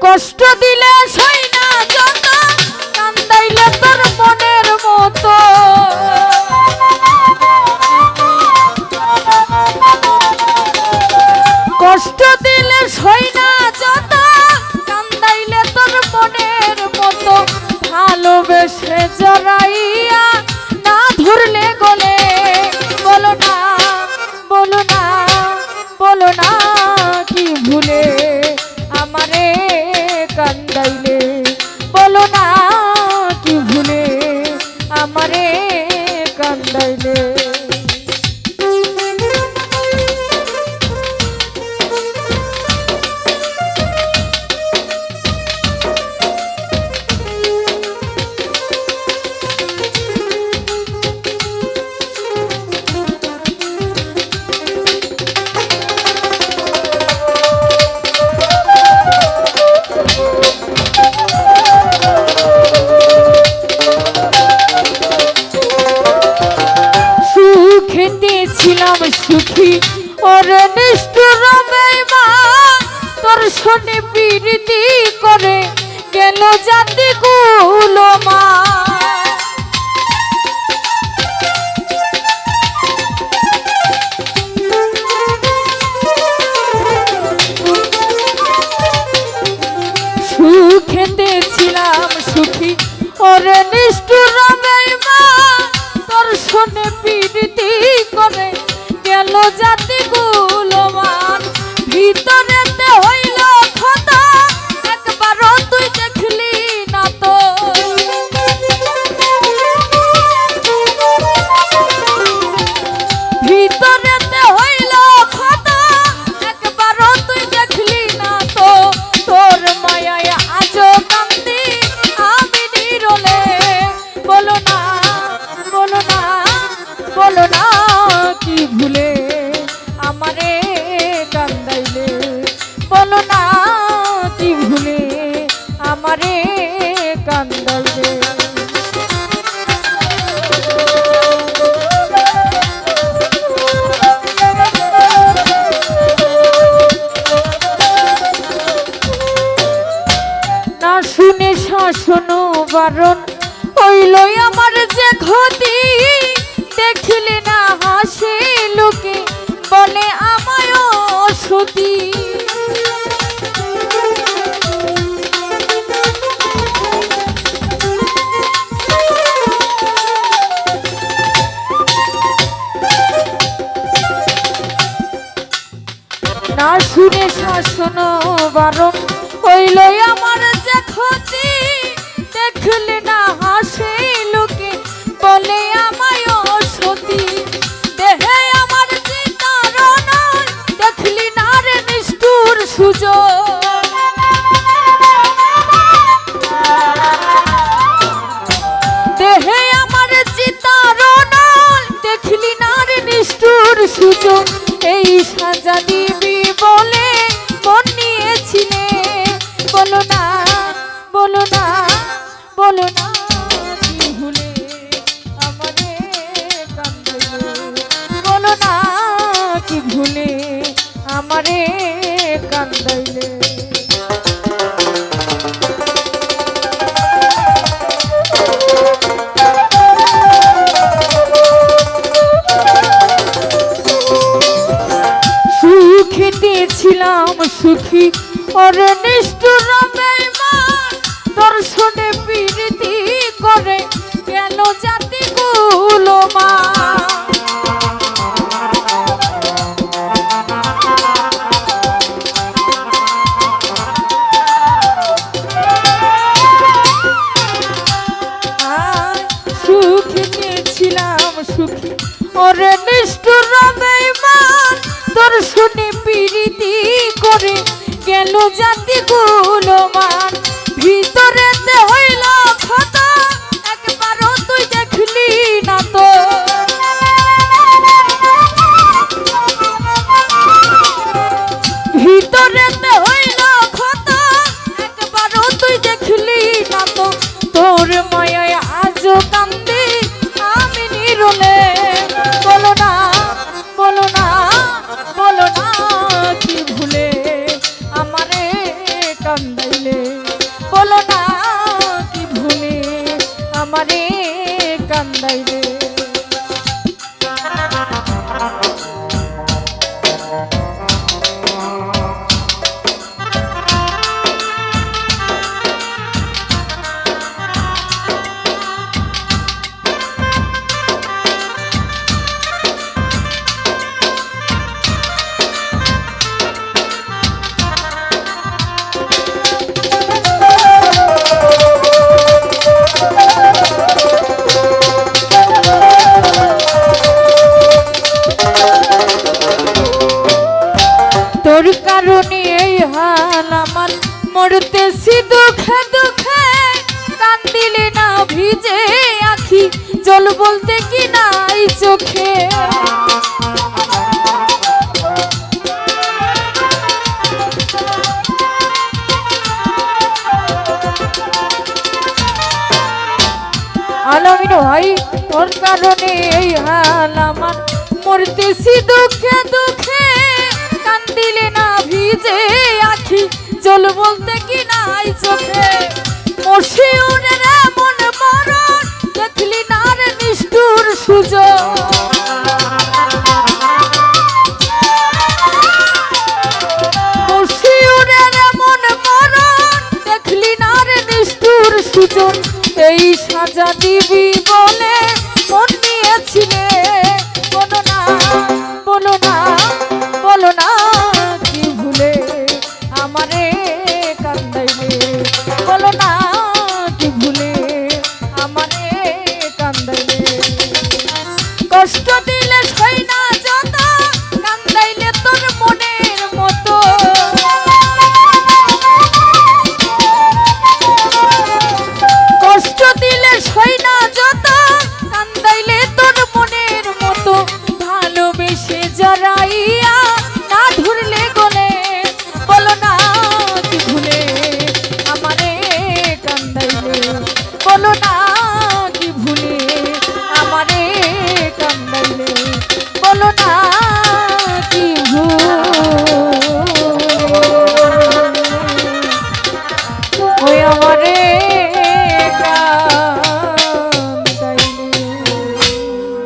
কষ্ট দিলে সই না যত কান্দাইলে তোর মনের মতো কষ্ট দিলে সই না যত কান্দাইলে তোর মনের মতো ভালোবেসে জড়াইয়া না ধরলে গলে বলো না বলো না বলো না কি ভুলে আমারে কান্দাইলে বলো না কি ভুলে আমারে কান্দাইলে ছিলাম সুখী ওরে নিষ্ঠুর বেঈমান তোর শোনে প্রীতি করে গেল জাতি গুলো মা সুখেতে ছিলাম সুখী ওরে নিষ্ঠুর বেঈমান তোর শোনে প্রীতি করে গেল জাতি গুলোমান ভিতরেতে হইল ক্ষত একবারও তুই দেখলি না তো ভিতরেতে হইল ক্ষত একবারও তুই দেখলি না তো তোর মায়ায় আজও কান্দি আমি নিরলে বলো না বলো না বলো না কি ভুলে আমারে কান্দাইলে বলো না কি ভুলে আমারে কান্দাইলে না শুনে শাসন বারণ হইল আমার যে ক্ষতি দেখিলে না হাসে লোকে বলে আমায় সতী না শুনে শাসন বারণ হইল আমার যে ক্ষতি দেখলে না হাসে লোকে বলে আমায় সতী দেহে আমার চিতারণ দেখলি না রে নিষ্ঠুর সুযোগ দেহে আমার চিতারণ দেখলি না রে নিষ্ঠুর সুযোগ এই সাজা দিবি বলে মন নিয়েছিলে বলো না বলো না বলো না কি ভুলে আমারে কান্দাইলে বলো না কি ভুলে আমারে কান্দাইলে সুখীতে ছিলাম সুখী ওরে নিষ্ঠুর বেঈমান তোর শোনে প্রীতি করে গেল জাতি গুলো মা সুখীতে ছিলাম সুখী ওরে নিষ্ঠুর বেঈমান তোর শোনে প্রীতি করে গেল জাতি গুলোমান ভিতরেতে হইল ক্ষত একবারও তুই দেখলি না তো ভিতরেতে হইল ক্ষত একবারও তুই দেখলি না তো তোর মায়ায় আজও কান্দি আমি নিরলে বলো না বলো না বলো না কি ভুলে আমারে কান্দাইলে কারণে এই হাল আমার, মরতেছি দুঃখে দুঃখে, কান্দিলে না ভিজে আখি, জল বলতে কি নাই চোখে। আলামিন ভাই তোর কারণে এই হাল আমার, মরতেছি দুঃখে দুঃখে, কান্দিলে না ভিজে আখি, জল বলতে কি নাই চোখে। মশিউরের এমন মরণ, দেখলি না রে নিষ্ঠুর সুযোগ। মশিউরের এমন মরণ, দেখলি না রে নিষ্ঠুর সুযোগ। এই সাজা দিবি